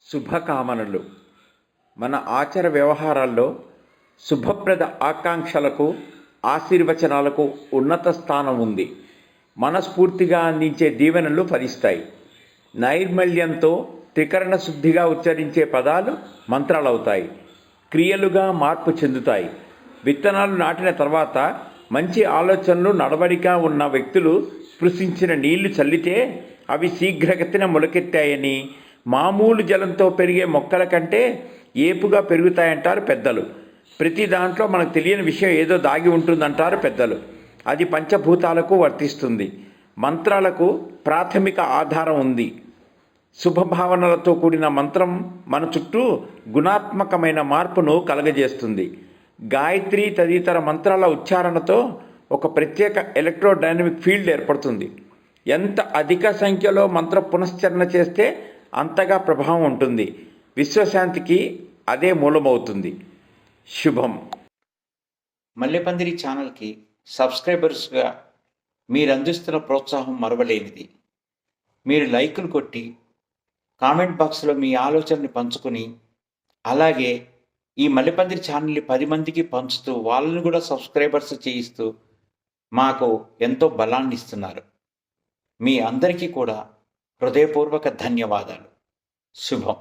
శుభకామనలు. మన ఆచార వ్యవహారాల్లో శుభప్రద ఆకాంక్షలకు, ఆశీర్వచనాలకు ఉన్నత స్థానం ఉంది. మనస్ఫూర్తిగా అందించే దీవెనలు ఫలిస్తాయి. నైర్మల్యంతో త్రికరణ శుద్ధిగా ఉచ్చరించే పదాలు మంత్రాలవుతాయి. క్రియలుగా మార్పు చెందుతాయి. విత్తనాలు నాటిన తర్వాత మంచి ఆలోచనలు, నడవడిక ఉన్న వ్యక్తులు స్పృశించిన నీళ్లు చల్లితే అవి శీఘ్రగతిన మొలకెత్తాయని, మామూలు జలంతో పెరిగే మొక్కల కంటే ఏపుగా పెరుగుతాయంటారు పెద్దలు. ప్రతి దాంట్లో మనకు తెలియని విషయం ఏదో దాగి ఉంటుందంటారు పెద్దలు. అది పంచభూతాలకు వర్తిస్తుంది. మంత్రాలకు ప్రాథమిక ఆధారం ఉంది. శుభభావనలతో కూడిన మంత్రం మన చుట్టూ గుణాత్మకమైన మార్పును కలగజేస్తుంది. గాయత్రి తదితర మంత్రాల ఉచ్చారణతో ఒక ప్రత్యేక ఎలక్ట్రోడైనమిక్ ఫీల్డ్ ఏర్పడుతుంది. ఎంత అధిక సంఖ్యలో మంత్ర పునశ్చరణ చేస్తే అంతగా ప్రభావం ఉంటుంది. విశ్వశాంతికి అదే మూలమవుతుంది. శుభం. మల్లెపందిరి ఛానల్కి సబ్స్క్రైబర్స్గా మీరు అందిస్తున్న ప్రోత్సాహం మరవలేనిది. మీరు లైకులు కొట్టి కామెంట్ బాక్స్లో మీ ఆలోచనని పంచుకొని, అలాగే ఈ మల్లెపందిరి ఛానల్ని 10 మందికి పంచుతూ వాళ్ళని కూడా సబ్స్క్రైబర్స్ చేయిస్తూ మాకు ఎంతో బలాన్ని ఇస్తున్నారు. మీ అందరికీ కూడా హృదయపూర్వక ధన్యవాదాలు. శుభం.